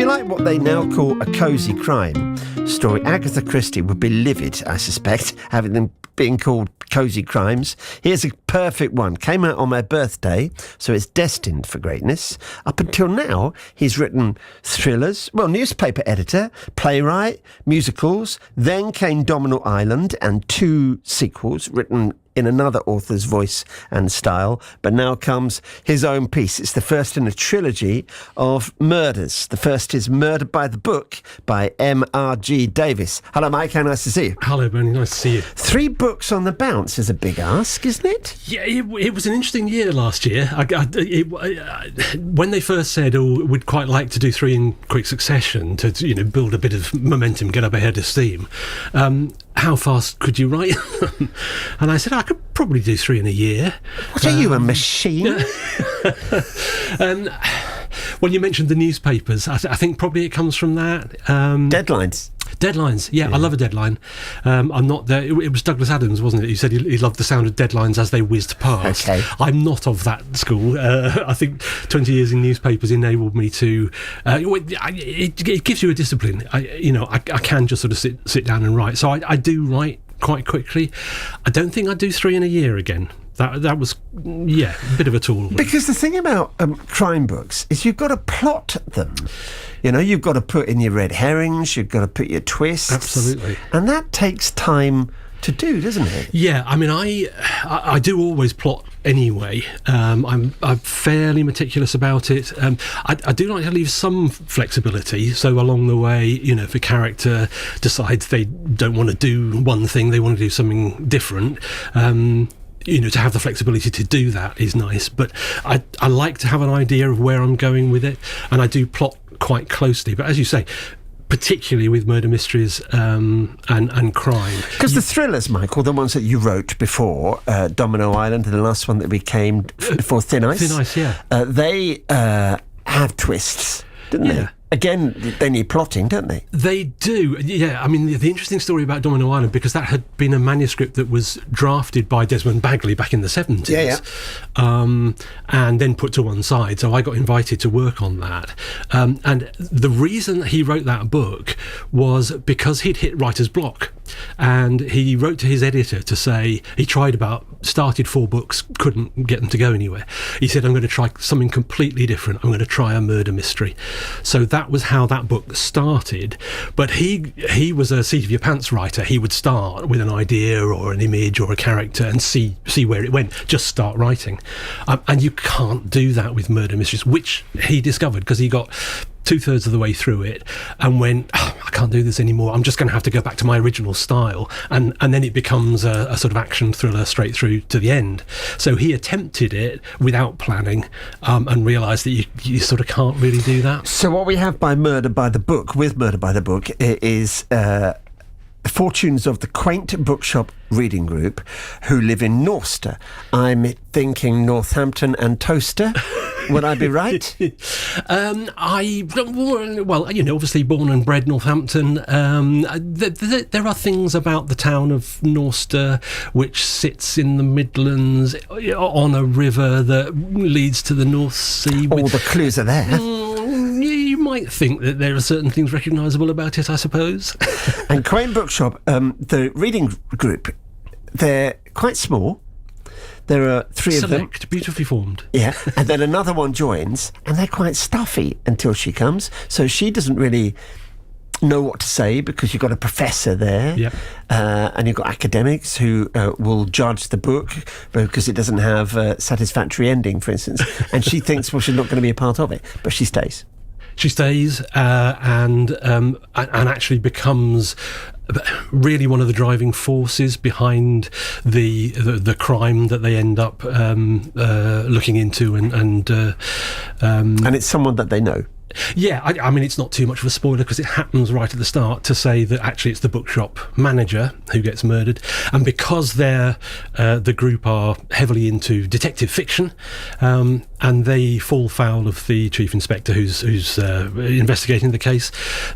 like what they now call a cosy crime story, Agatha Christie would be livid, I suspect, having them being called cosy crimes. Here's a perfect one. Came out on my birthday, so it's destined for greatness. Up until now, he's written thrillers, newspaper editor, playwright, musicals. Then came Domino Island and 2 sequels written in another author's voice and style, but now comes his own piece. It's the first in a trilogy of murders. The first is Murder by the Book by M.R.G. Davis. Hello, Mike. How nice to see you. Hello, Bernie. Nice to see you. 3 books on the bounce is a big ask, isn't it? Yeah, it was an interesting year last year. When they first said, we'd quite like to do 3 in quick succession to build a bit of momentum, get up ahead of steam. How fast could you write them? And I said, I could probably do 3 in a year. What are you, a machine? Well, you mentioned the newspapers. I think probably it comes from that. Deadlines, yeah. I love a deadline. I'm not there. It was Douglas Adams, wasn't it? He said he loved the sound of deadlines as they whizzed past. Okay. I'm not of that school. I think 20 years in newspapers enabled me to. It gives you a discipline. I can just sort of sit down and write. So I do write quite quickly. I don't think I'd do 3 in a year again. That was, a bit of a tool. Because the thing about crime books is you've got to plot them. You've got to put in your red herrings, you've got to put your twists. Absolutely. And that takes time to do, doesn't it? Yeah, I mean, I do always plot anyway. I'm fairly meticulous about it. I do like to leave some flexibility, so along the way, if a character decides they don't want to do one thing, they want to do something different, to have the flexibility to do that is nice, but I like to have an idea of where I'm going with it, and I do plot quite closely. But as you say, particularly with murder mysteries and crime. Because the thrillers, Michael, the ones that you wrote before, Domino Island and the last one that became for Thin Ice. Thin Ice, yeah. They have twists, didn't they? Again, they need plotting, don't they? They do, yeah. I mean, the interesting story about Domino Island, because that had been a manuscript that was drafted by Desmond Bagley back in the 70s, and then put to one side. So I got invited to work on that. And the reason that he wrote that book was because he'd hit writer's block. And he wrote to his editor to say he started 4 books, couldn't get them to go anywhere. He said, I'm going to try something completely different. I'm going to try a murder mystery. So that was how that book started. But he was a seat of your pants writer. He would start with an idea or an image or a character and see where it went. Just start writing. And you can't do that with murder mysteries, which he discovered because he got 2/3 of the way through it and went, I can't do this anymore. I'm just going to have to go back to my original style. And then it becomes a sort of action thriller straight through to the end. So he attempted it without planning and realised that you sort of can't really do that. So what we have with Murder by the Book, is fortunes of the quaint bookshop reading group who live in Norster. I'm thinking Northampton and Toaster. Would I be right? Obviously born and bred Northampton. There are things about the town of Norster which sits in the Midlands on a river that leads to the North Sea. All the clues are there. You might think that there are certain things recognisable about it, I suppose. And Quaint Bookshop, the reading group, they're quite small. There are 3 of them. Select, beautifully formed. Yeah, and then another one joins, and they're quite stuffy until she comes. So she doesn't really know what to say because you've got a professor there, and you've got academics who will judge the book because it doesn't have a satisfactory ending, for instance. And she thinks, well, she's not going to be a part of it, but she stays. She stays and actually becomes really one of the driving forces behind the crime that they end up looking into, and it's someone that they know. Yeah, I mean, it's not too much of a spoiler because it happens right at the start to say that actually it's the bookshop manager who gets murdered, and because the group are heavily into detective fiction, and they fall foul of the chief inspector who's investigating the case.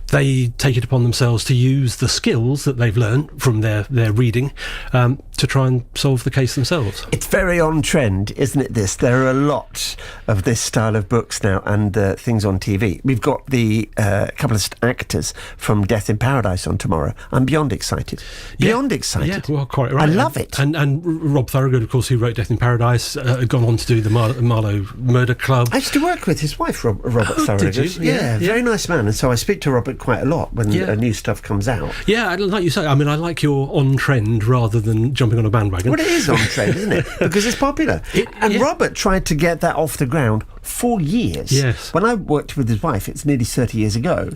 They take it upon themselves to use the skills that they've learned from their reading to try and solve the case themselves. It's very on trend, isn't it, this? There are a lot of this style of books now and things on TV. We've got the couple of actors from Death in Paradise on tomorrow. I'm beyond excited. Beyond excited. Yeah, well, quite right. I love it. And Rob Thorogood, of course, who wrote Death in Paradise, had gone on to do the Marlowe Murder Club. I used to work with his wife, Robert Thorogood. Did you? Yeah, very nice man. And so I speak to Robert quite a lot when new stuff comes out. Yeah, like you say, I mean, I like your on-trend rather than jumping on a bandwagon. Well, it is on trend, isn't it? Because it's popular. Robert tried to get that off the ground for years. Yes. When I worked with his wife, it's nearly 30 years ago,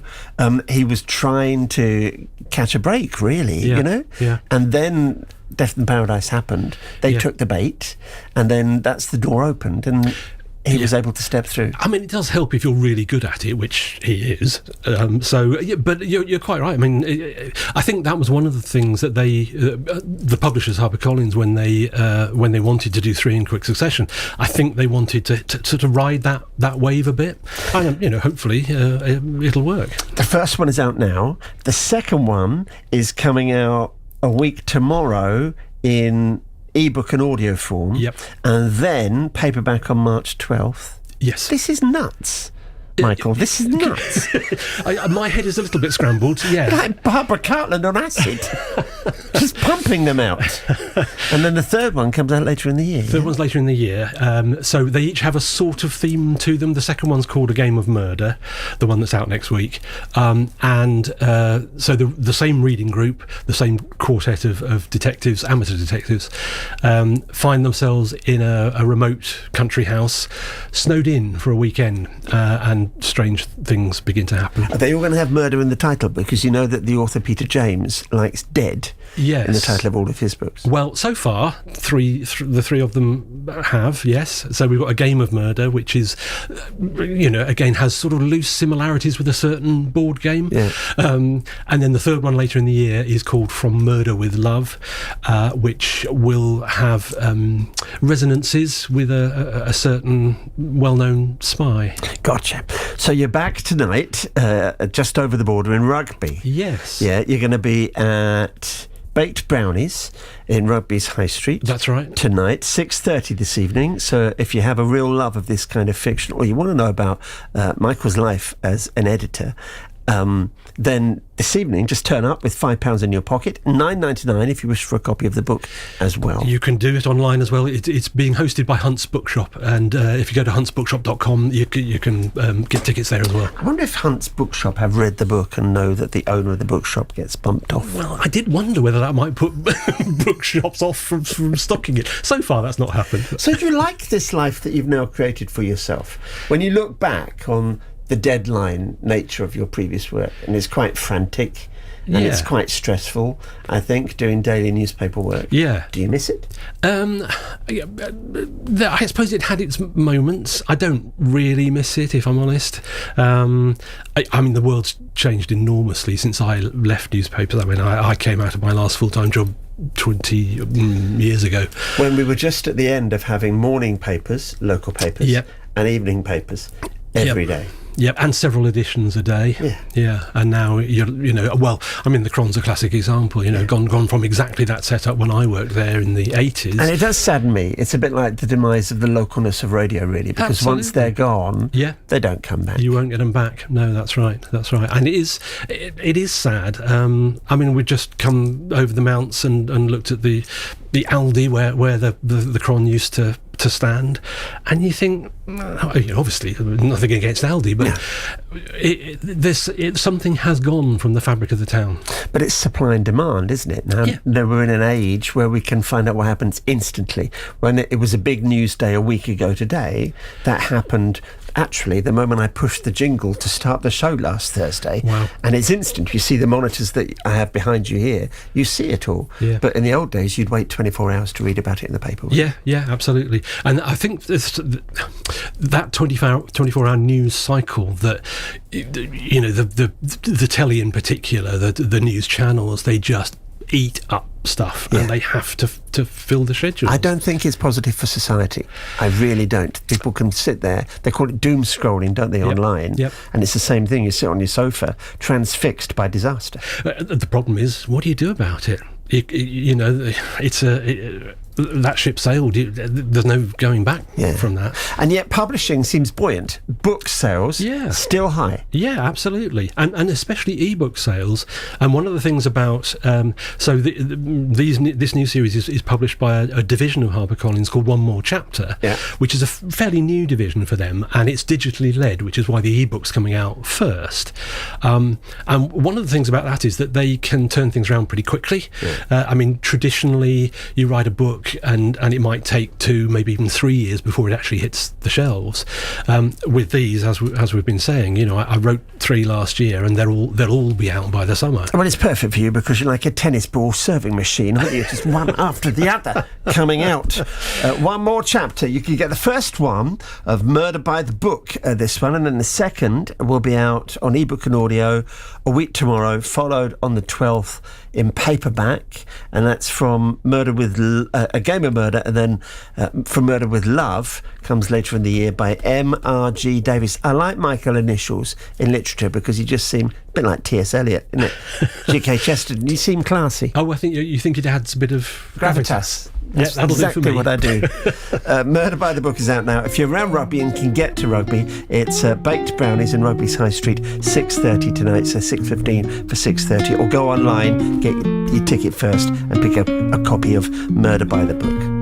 he was trying to catch a break, really, you know? Yeah. And then Death in Paradise happened. They took the bait, and then that's the door opened, and he was able to step through. I mean, it does help if you're really good at it, which he is. But you're quite right. I mean, I think that was one of the things that the publishers, HarperCollins, when they wanted to do 3 in quick succession, I think they wanted to sort of ride that wave a bit, and hopefully it'll work. The first one is out now. The second one is coming out a week tomorrow in ebook and audio form, and then paperback on March 12th. Yes. This is nuts, Michael. This is nuts. My head is a little bit scrambled, yeah. Like Barbara Cartland on acid. Just pumping them out. And then the third one comes out later in the year. Third one's later in the year. So they each have a sort of theme to them. The second one's called A Game of Murder, the one that's out next week. So the same reading group, the same quartet of detectives, amateur detectives, find themselves in a remote country house, snowed in for a weekend, and strange things begin to happen. Are they all going to have murder in the title? Because you know that the author Peter James likes dead in the title of all of his books. Well, so far, the three of them have, yes. So we've got A Game of Murder, which is, again, has sort of loose similarities with a certain board game. Yeah. And then the third one later in the year is called From Murder with Love, which will have resonances with a certain well-known spy. Gotcha. So you're back tonight, just over the border in Rugby. Yes. Yeah, you're going to be at Baked Brownies in Rugby's High Street. That's right. Tonight, 6:30 this evening. So if you have a real love of this kind of fiction, or you want to know about Michael's life as an editor, then this evening just turn up with £5 in your pocket, $9.99 if you wish for a copy of the book as well. You can do it online as well. It's being hosted by Hunt's Bookshop, and if you go to huntsbookshop.com you can get tickets there as well. I wonder if Hunt's Bookshop have read the book and know that the owner of the bookshop gets bumped off. Well, I did wonder whether that might put bookshops off from stocking it. So far that's not happened. So do you like this life that you've now created for yourself? When you look back on the deadline nature of your previous work, and it's quite frantic and it's quite stressful, I think, doing daily newspaper work. Yeah. Do you miss it? I suppose it had its moments. I don't really miss it, if I'm honest. I mean, the world's changed enormously since I left newspapers. I mean, I came out of my last full-time job 20 years ago. When we were just at the end of having morning papers, local papers, and evening papers every day. Yep, and several editions a day. Yeah. And now the Cron's a classic example. Gone from exactly that setup when I worked there in the 80s. And it does sadden me. It's a bit like the demise of the localness of radio, really, because once they're gone, they don't come back. You won't get them back. No, that's right. And it is sad. I mean, we've just come over the mounts and looked at the Aldi where the Cron used to stand, and you think, obviously nothing against Aldi, but something has gone from the fabric of the town. But it's supply and demand, isn't it? Now we're in an age where we can find out what happens instantly. When it was a big news day a week ago today, that happened actually the moment I pushed the jingle to start the show last Thursday. Wow. And it's instant. You see the monitors that I have behind you here, you see it all. But in the old days you'd wait 24 hours to read about it in the paper. Yeah, absolutely. And I think that 24-hour news cycle that, the telly in particular, the news channels, they just eat up stuff, and they have to fill the schedule. I don't think it's positive for society. I really don't. People can sit there, they call it doom scrolling, don't they, online? Yep. And it's the same thing. You sit on your sofa, transfixed by disaster. The problem is, what do you do about it? You know, that ship sailed. There's no going back from that. And yet publishing seems buoyant. Book sales still high. Yeah, absolutely. And especially ebook sales. And one of the things about this new series is published by a division of HarperCollins called One More Chapter, which is a fairly new division for them, and it's digitally led, which is why the ebook's coming out first. And one of the things about that is that they can turn things around pretty quickly. I mean, traditionally you write a book and it might take 2, maybe even 3 years before it actually hits the shelves. With these, as we've been saying, you know, I wrote 3 last year, and they'll all be out by the summer. Well, it's perfect for you because you're like a tennis ball serving machine, aren't you? Just one after the other coming out. One More Chapter. You can get the first one of Murder by the Book, this one, and then the second will be out on ebook and audio a week tomorrow, followed on the 12th in paperback, and that's from Murder with A Game of Murder, and then From Murder with Love comes later in the year by M.R.G. Davies. I like Michael initials in literature because you just seem a bit like T.S. Eliot, isn't it? G.K. Chesterton. You seem classy. Oh, I think you think it adds a bit of gravitas. That's That'll exactly do for me. what I do. Murder by the Book is out now. If you're around Rugby and can get to Rugby, it's Baked Brownies in Rugby's High Street, 6:30 tonight, so 6:15 for 6:30, or go online, get your ticket first and pick up a copy of Murder by the Book.